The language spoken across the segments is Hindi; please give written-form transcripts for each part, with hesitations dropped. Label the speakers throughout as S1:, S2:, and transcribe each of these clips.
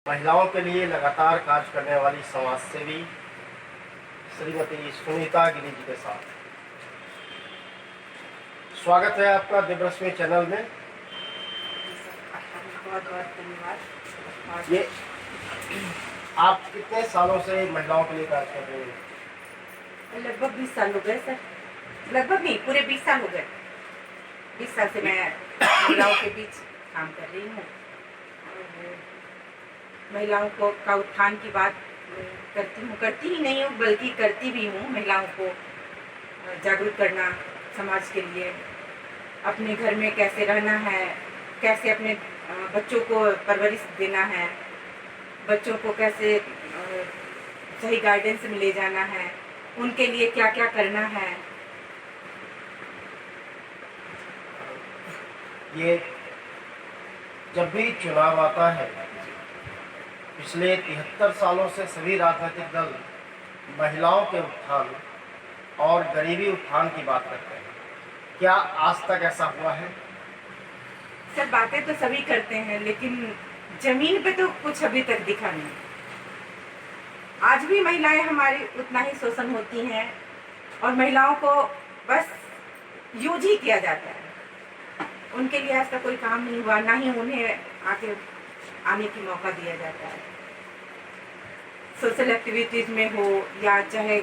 S1: महिलाओं के लिए लगातार कार्य करने वाली समाज सेवी श्रीमती सुनीता गिरी जी के साथ स्वागत है आपका दिव्यरश्मि चैनल में।
S2: बहुत बहुत धन्यवाद।
S1: ये आप कितने सालों से महिलाओं के लिए कार्य कर रहे हैं?
S2: लगभग 20 साल हो गए सर। लगभग नहीं, पूरे 20 साल हो गए। 20 साल से मैं महिलाओं के बीच काम कर रही हूँ और महिलाओं को का उत्थान की बात करती ही नहीं हूँ बल्कि करती भी हूँ। महिलाओं को जागरूक करना, समाज के लिए, अपने घर में कैसे रहना है, कैसे अपने बच्चों को परवरिश देना है, बच्चों को कैसे सही गाइडेंस में ले जाना है, उनके लिए क्या क्या करना है।
S1: ये जब भी चुनाव आता है, पिछले 73 सालों से सभी राजनीतिक दल महिलाओं के उत्थान और गरीबी उत्थान की बात करते हैं। क्या आज तक ऐसा हुआ है?
S2: सर, बातें तो सभी करते हैं लेकिन जमीन पे तो कुछ अभी तक दिखा नहीं। आज भी महिलाएं हमारी उतना ही शोषण होती हैं और महिलाओं को बस यूज ही किया जाता है। उनके लिए ऐसा कोई काम नहीं हुआ, ना ही उन्हें आगे आने की मौका दिया जाता है। सोशल एक्टिविटीज में हो या चाहे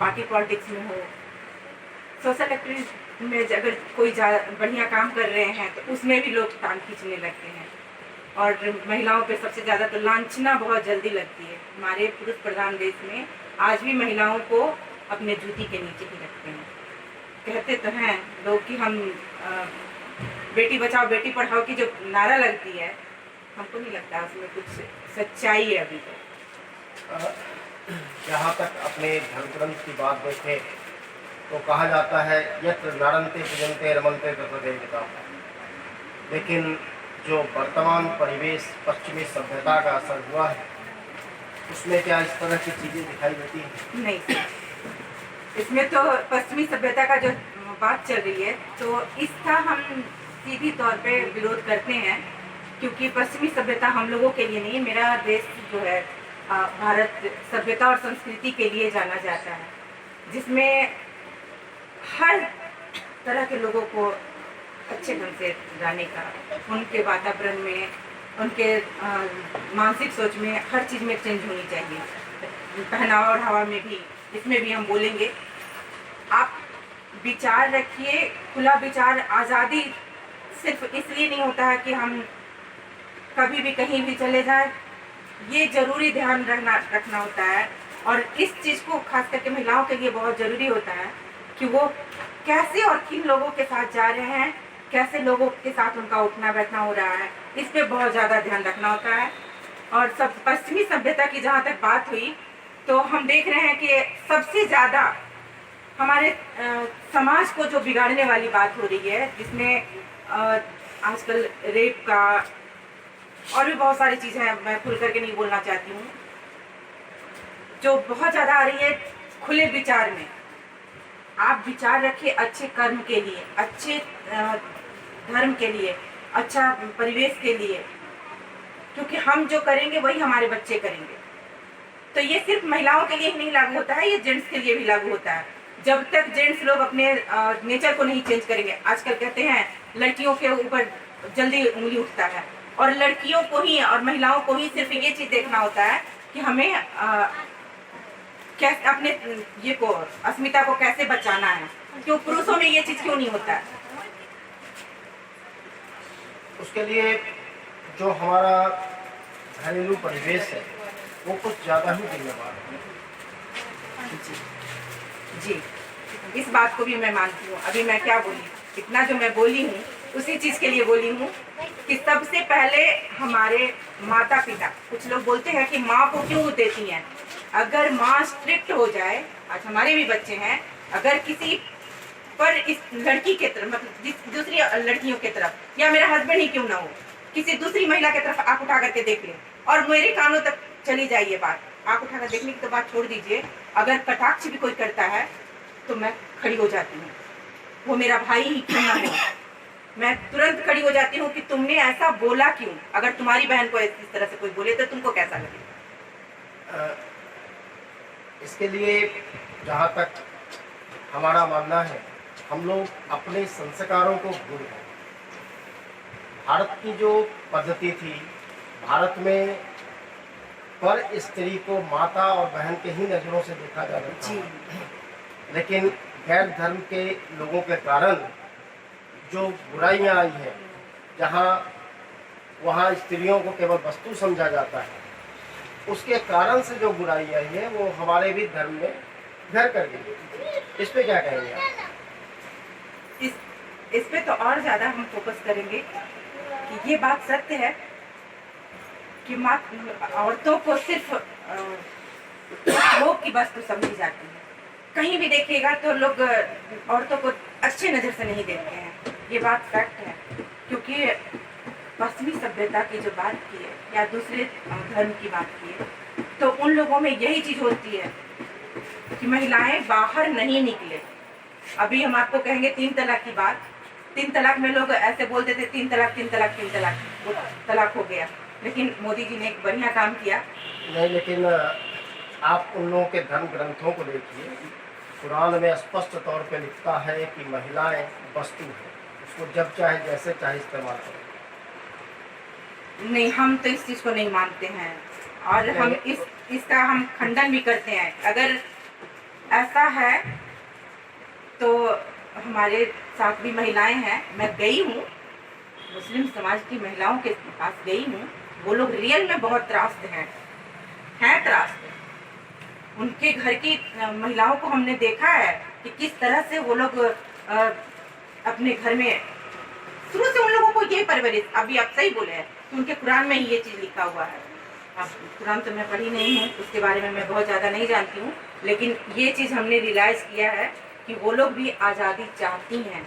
S2: पार्टी पॉलिटिक्स में हो, सोशल एक्टिविटीज में अगर कोई बढ़िया काम कर रहे हैं तो उसमें भी लोग टांग खींचने लगते हैं और महिलाओं पे सबसे ज़्यादा तो लांछना बहुत जल्दी लगती है। हमारे पुरुष प्रधान देश में आज भी महिलाओं को अपने जूती के नीचे ही रखते हैं। कहते तो हैं लोग कि हम बेटी बचाओ बेटी पढ़ाओ की जो नारा लगती है, हमको नहीं लगता उसमें कुछ सच्चाई है अभी तक।
S1: जहाँ तक अपने धर्म ग्रंथ की बात देखें तो कहा जाता है यत्र नारंते पूजनते रमनते तत्र देवता। लेकिन जो वर्तमान परिवेश पश्चिमी सभ्यता का असर हुआ है उसमें क्या इस तरह की चीज़ें दिखाई देती हैं?
S2: नहीं सर, इसमें तो पश्चिमी सभ्यता का जो बात चल रही है तो इसका हम सीधी तौर पे विरोध करते हैं, क्योंकि पश्चिमी सभ्यता हम लोगों के लिए नहीं। मेरा देश जो है भारत सभ्यता और संस्कृति के लिए जाना जाता है, जिसमें हर तरह के लोगों को अच्छे ढंग से रहने का, उनके वातावरण में, उनके मानसिक सोच में, हर चीज़ में चेंज होनी चाहिए। पहनावा और हवा में भी, इसमें भी हम बोलेंगे। आप विचार रखिए, खुला विचार। आज़ादी सिर्फ इसलिए नहीं होता है कि हम कभी भी कहीं भी चले जाएं, ये जरूरी ध्यान रखना होता है। और इस चीज़ को खास करके महिलाओं के लिए बहुत ज़रूरी होता है कि वो कैसे और किन लोगों के साथ जा रहे हैं, कैसे लोगों के साथ उनका उठना बैठना हो रहा है, इस पे बहुत ज़्यादा ध्यान रखना होता है। और सब पश्चिमी सभ्यता की जहाँ तक बात हुई तो हम देख रहे हैं कि सबसे ज़्यादा हमारे समाज को जो बिगाड़ने वाली बात हो रही है, जिसमें आजकल रेप का और भी बहुत सारी चीज़ें हैं, मैं खुल करके नहीं बोलना चाहती हूँ, जो बहुत ज़्यादा आ रही है। खुले विचार में आप विचार रखिए अच्छे कर्म के लिए, अच्छे धर्म के लिए, अच्छा परिवेश के लिए, क्योंकि हम जो करेंगे वही हमारे बच्चे करेंगे। तो ये सिर्फ महिलाओं के लिए ही नहीं लागू होता है, ये जेंट्स के लिए भी लागू होता है। जब तक जेंट्स लोग अपने नेचर को नहीं चेंज करेंगे, आजकल कहते हैं लड़कियों के ऊपर जल्दी उंगली उठता है, और लड़कियों को ही और महिलाओं को ही सिर्फ ये चीज़ देखना होता है कि हमें कैसे अपने ये को अस्मिता को कैसे बचाना है। क्यों पुरुषों में ये चीज़ क्यों नहीं होता है?
S1: उसके लिए जो हमारा घरेलू परिवेश है वो कुछ ज़्यादा ही जिम्मेदार है।
S2: जी, इस बात को भी मैं मानती हूँ। अभी मैं क्या बोली, इतना जो मैं बोली हूँ उसी चीज़ के लिए बोली हूँ कि सबसे पहले हमारे माता पिता, कुछ लोग बोलते हैं कि माँ को क्यों देती हैं। अगर माँ स्ट्रिक्ट हो जाए, आज हमारे भी बच्चे हैं, अगर किसी पर इस लड़की के तरफ, मतलब दूसरी लड़कियों की तरफ, या मेरा हस्बैंड ही क्यों ना हो, किसी दूसरी महिला की तरफ आँख उठा करके देख ले और मेरे कानों तक चली जाए ये बात, आँख उठा कर देखने की तो बात छोड़ दीजिए, अगर कटाक्ष भी कोई करता है तो मैं खड़ी हो जाती हूँ, वो मेरा भाई ही क्यों ना हो, मैं तुरंत खड़ी हो जाती हूँ कि तुमने ऐसा बोला क्यों। अगर तुम्हारी बहन को इस तरह से कोई बोले तो तुमको कैसा लगे?
S1: इसके लिए जहाँ तक हमारा मानना है, हम लोग अपने संस्कारों को भूल गए। भारत की जो पद्धति थी, भारत में पर स्त्री को माता और बहन के ही नज़रों से देखा जाता था। लेकिन गैर धर्म के लोगों के कारण जो बुराइयां आई हैं, जहां वहां स्त्रियों को केवल वस्तु समझा जाता है, उसके कारण से जो बुराई आई है वो हमारे भी धर्म में घर कर गई। इस पे क्या कहेंगे आप?
S2: इस पे तो और ज़्यादा हम फोकस करेंगे कि ये बात सत्य है कि औरतों को सिर्फ लोग की वस्तु समझी जाती है। कहीं भी देखिएगा तो लोग औरतों को अच्छे नज़र से नहीं देखते हैं। ये बात फैक्ट है, क्योंकि पश्चिमी सभ्यता की जो बात की है या दूसरे धर्म की बात की है, तो उन लोगों में यही चीज़ होती है कि महिलाएं बाहर नहीं निकले। अभी हम आपको कहेंगे 3 तलाक की बात। 3 तलाक में लोग ऐसे बोलते थे 3 तलाक 3 तलाक 3 तलाक, वो तलाक हो गया। लेकिन मोदी जी ने एक बढ़िया काम किया।
S1: नहीं, लेकिन आप उन लोगों के धर्म ग्रंथों को देखिए, कुरान में स्पष्ट तौर पे लिखता है कि महिलाएं वस्तु है, उसको जब चाहे जैसे चाहे इस्तेमाल करें।
S2: नहीं, हम तो इस चीज़ को नहीं मानते हैं और हम इसका हम खंडन भी करते हैं। अगर ऐसा है तो हमारे साथ भी महिलाएं हैं। मैं गई हूँ, मुस्लिम समाज की महिलाओं के पास गई हूँ। वो लोग रियल में बहुत त्रास्त हैं त्रास्त। उनके घर की महिलाओं को हमने देखा है कि किस तरह से वो लोग अपने घर में शुरू से उन लोगों को ये परवरिश, अभी आप सही बोले हैं कि उनके कुरान में ही ये चीज़ लिखा हुआ है। अब कुरान तो मैं पढ़ी नहीं हूँ, उसके बारे में मैं बहुत ज़्यादा नहीं जानती हूँ, लेकिन ये चीज़ हमने रियलाइज़ किया है कि वो लोग भी आज़ादी चाहती हैं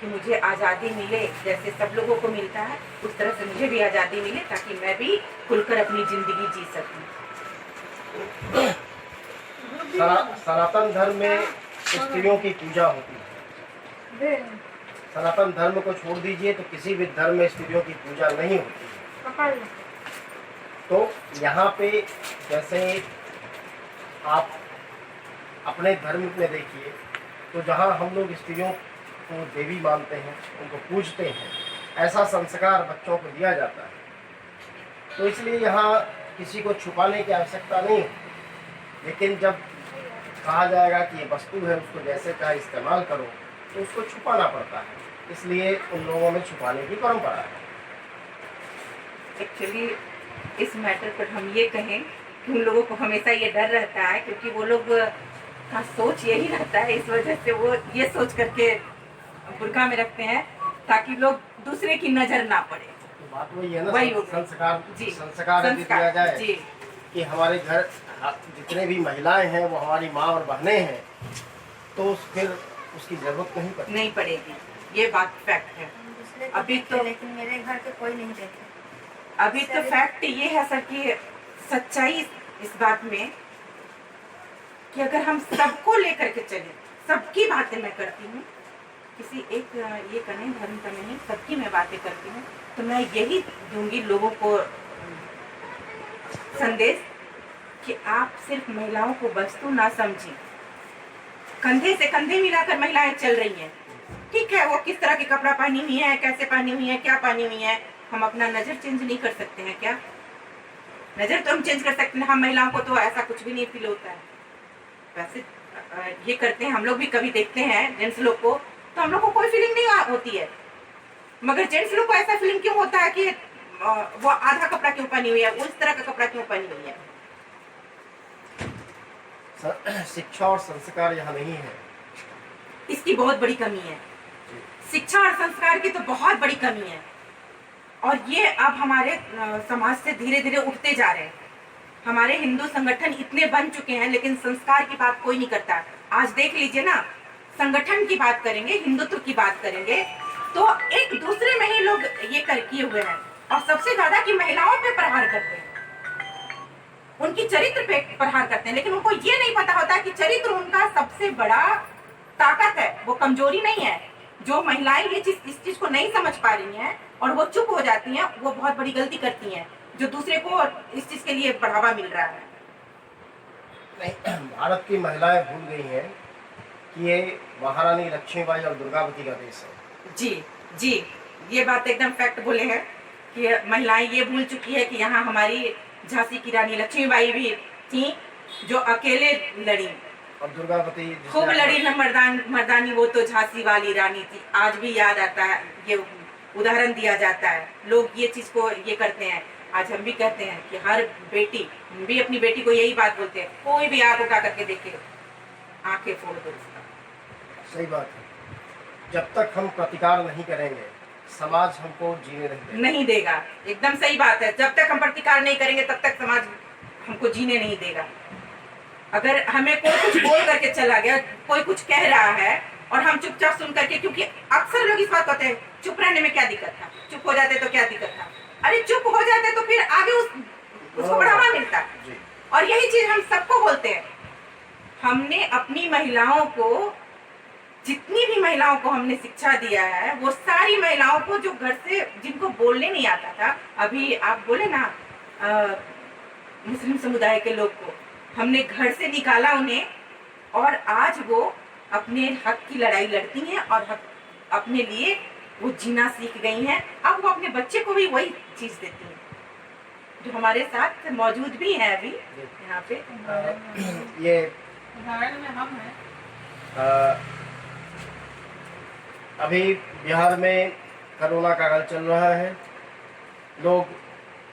S2: कि मुझे आज़ादी मिले, जैसे सब लोगों को मिलता है उस तरह से मुझे भी आज़ादी मिले, ताकि मैं भी खुलकर अपनी ज़िंदगी जी सकूं।
S1: सनातन धर्म में स्त्रियों की पूजा होती है। सनातन धर्म को छोड़ दीजिए तो किसी भी धर्म में स्त्रियों की पूजा नहीं होती है। तो यहाँ पे जैसे आप अपने धर्म में देखिए, तो जहाँ हम लोग स्त्रियों को देवी मानते हैं, उनको पूजते हैं, ऐसा संस्कार बच्चों को दिया जाता है। तो इसलिए यहाँ किसी को छुपाने की आवश्यकता नहीं है। लेकिन जब कहा जाएगा कि ये वस्तु है, उसको जैसे चाहे इस्तेमाल करो, तो उसको छुपाना पड़ता है। इसलिए उन लोगों में छुपाने की परंपरा है।
S2: एक्चुअली इस मैटर पर हम ये कहें कि उन लोगों को हमेशा ये डर रहता है, क्योंकि वो लोग का सोच यही रहता है, इस वजह से वो ये सोच करके बुर्का में रखते हैं ताकि लोग दूसरे की नजर ना पड़े।
S1: तो बात वही है ना, संस्कार यदि दिया जाए कि हमारे घर जितने भी महिलाएं हैं वो हमारी माँ और बहनें हैं, तो फिर उसकी जरूरत नहीं
S2: पड़ेगी। ये बात फैक्ट है। अभी तो
S3: लेकिन मेरे घर के कोई नहीं देखे।
S2: अभी तो फैक्ट ये है सर कि सच्चाई इस बात में कि अगर हम सबको लेकर के चले, सबकी बातें मैं करती हूँ, किसी एक ये करें धर्म का नहीं, सबकी मैं बातें करती हूँ, तो मैं यही दूंगी लोगों को संदेश कि आप सिर्फ महिलाओं को वस्तु ना समझें। कंधे से कंधे मिलाकर महिलाएं चल रही हैं। ठीक है, वो किस तरह के कपड़ा पहनी हुई है, कैसे पहनी हुई है, क्या पहनी हुई है, हम अपना नजर चेंज नहीं कर सकते हैं क्या? नजर तो हम चेंज कर सकते हैं। हम महिलाओं को तो ऐसा कुछ भी नहीं फील होता है। वैसे ये करते हैं हम लोग भी, कभी देखते हैं जेंट्स लोग को, तो हम लोग को कोई फीलिंग नहीं होती है, मगर जेंट्स लोग को ऐसा फीलिंग क्यों होता है कि वो आधा कपड़ा क्यों पहनी हुई है, उस तरह का कपड़ा क्यों पहनी हुई है?
S1: शिक्षा और संस्कार यहाँ नहीं है,
S2: इसकी बहुत बड़ी कमी है। शिक्षा और संस्कार की तो बहुत बड़ी कमी है, और ये अब हमारे समाज से धीरे धीरे उठते जा रहे हैं। हमारे हिंदू संगठन इतने बन चुके हैं, लेकिन संस्कार की बात कोई नहीं करता। आज देख लीजिए ना, संगठन की बात करेंगे, हिंदुत्व की बात करेंगे, तो एक दूसरे में ही लोग ये किए हुए हैं, और सबसे ज्यादा की महिलाओं पे प्रहार करते हैं, उनकी चरित्र पे प्रहार करते हैं। लेकिन उनको ये नहीं पता होता कि चरित्र उनका सबसे बड़ा ताकत है, वो कमजोरी नहीं है। जो महिलाएं इस चीज को नहीं समझ पा रही हैं और वो चुप हो जाती हैं, वो बहुत बड़ी गलती करती हैं, जो दूसरे को इस चीज के लिए बढ़ावा मिल रहा है।
S1: नहीं, भारत की महिलाएं भूल गई हैं कि ये महारानी लक्ष्मीबाई और दुर्गावती का देश है।
S2: जी जी, ये बात एकदम फैक्ट बोले हैं कि महिलाएं ये भूल चुकी है कि यहाँ हमारी झांसी की रानी लक्ष्मीबाई भी थी, जो अकेले लड़ी
S1: और दुर्गावती जिसने
S2: खूब लड़ी न मर्दानी, वो तो झांसी वाली रानी थी। आज भी याद आता है, ये उदाहरण दिया जाता है, लोग ये चीज को ये करते हैं। आज हम भी कहते हैं कि हर बेटी, हम भी अपनी बेटी को यही बात बोलते हैं, कोई भी आंख उठा करके देखे, आंखें फोड़ दो उसका।
S1: सही बात है, जब तक हम प्रतिकार नहीं करेंगे समाज हमको जीने
S2: नहीं देगा। एकदम सही बात है, जब तक हम प्रतिकार नहीं करेंगे तब तक समाज हमको जीने नहीं देगा। अगर हमें कोई कुछ बोल करके चला गया, कोई कुछ कह रहा है और हम चुपचाप सुन करके, क्योंकि अक्सर लोग इस बात कहते हैं चुप रहने में क्या दिक्कत था, चुप हो जाते तो क्या दिक्कत था। अरे चुप हो जाते तो फिर आगे उसको बढ़ावा मिलता। और यही चीज हम सबको बोलते हैं। हमने अपनी महिलाओं को, जितनी भी महिलाओं को हमने शिक्षा दिया है, वो सारी महिलाओं को जो घर से, जिनको बोलने नहीं आता था, अभी आप बोले ना मुस्लिम समुदाय के लोग को हमने घर से निकाला उन्हें, और आज वो अपने हक की लड़ाई लड़ती हैं और हक अपने लिए वो जीना सीख गई हैं। अब वो अपने बच्चे को भी वही चीज देती हैं, जो हमारे साथ मौजूद भी है अभी यहाँ पे।
S1: ये
S2: उदाहरण में हम हैं।
S1: अभी बिहार में कोरोना का काल चल रहा है, लोग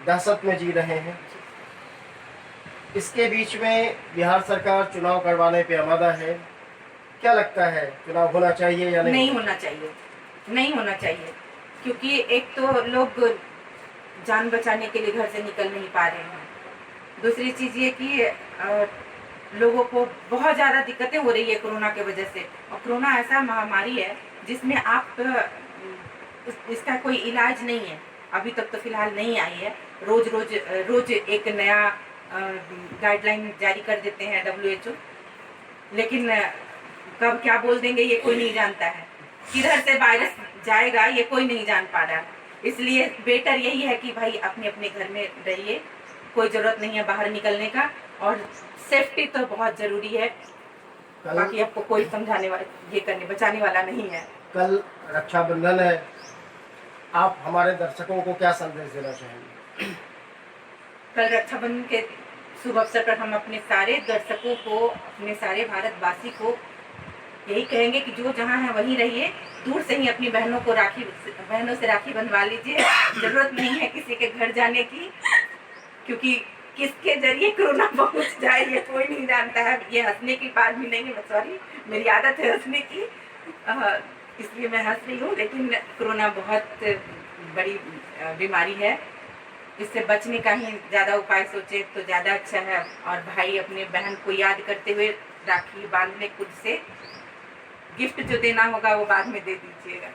S1: दहशत में जी रहे हैं। इसके बीच में बिहार सरकार चुनाव करवाने पे आमादा है। क्या लगता है, चुनाव होना चाहिए या नहीं?
S2: नहीं होना चाहिए, नहीं होना चाहिए, क्योंकि एक तो लोग जान बचाने के लिए घर से निकल नहीं पा रहे हैं। दूसरी चीज ये कि लोगों को बहुत ज़्यादा दिक्कतें हो रही है कोरोना की वजह से। और कोरोना ऐसा महामारी है जिसमें आप इसका कोई इलाज नहीं है, अभी तक तो फिलहाल नहीं आई है। रोज एक नया गाइडलाइन जारी कर देते हैं WHO, लेकिन कब क्या बोल देंगे ये कोई नहीं जानता है। किधर से वायरस जाएगा ये कोई नहीं जान पा रहा। इसलिए बेटर यही है कि भाई अपने अपने घर में रहिए, कोई जरूरत नहीं है बाहर निकलने का, और सेफ्टी तो बहुत जरूरी है। बाकी आपको कोई समझाने वाला, ये करने बचाने वाला नहीं है।
S1: कल रक्षाबंधन है, आप हमारे दर्शकों को क्या संदेश देना चाहेंगे?
S2: कल रक्षाबंधन के शुभ अवसर पर हम अपने सारे दर्शकों को, अपने सारे भारतवासी को यही कहेंगे कि जो जहाँ है वहीं रहिए, दूर से ही अपनी बहनों से राखी बंधवा लीजिए। जरूरत नहीं है किसी के घर जाने की, क्योंकि किसके जरिए कोरोना पहुंच जाए ये कोई नहीं जानता है। ये हंसने की बात भी नहीं है, सॉरी, मेरी आदत है हंसने की, इसलिए मैं हंस रही हूँ। लेकिन कोरोना बहुत बड़ी बीमारी है, इससे बचने का ही ज़्यादा उपाय सोचे तो ज़्यादा अच्छा है। और भाई अपने बहन को याद करते हुए राखी बांधने, खुद से गिफ्ट जो देना होगा वो बाद में दे दीजिएगा।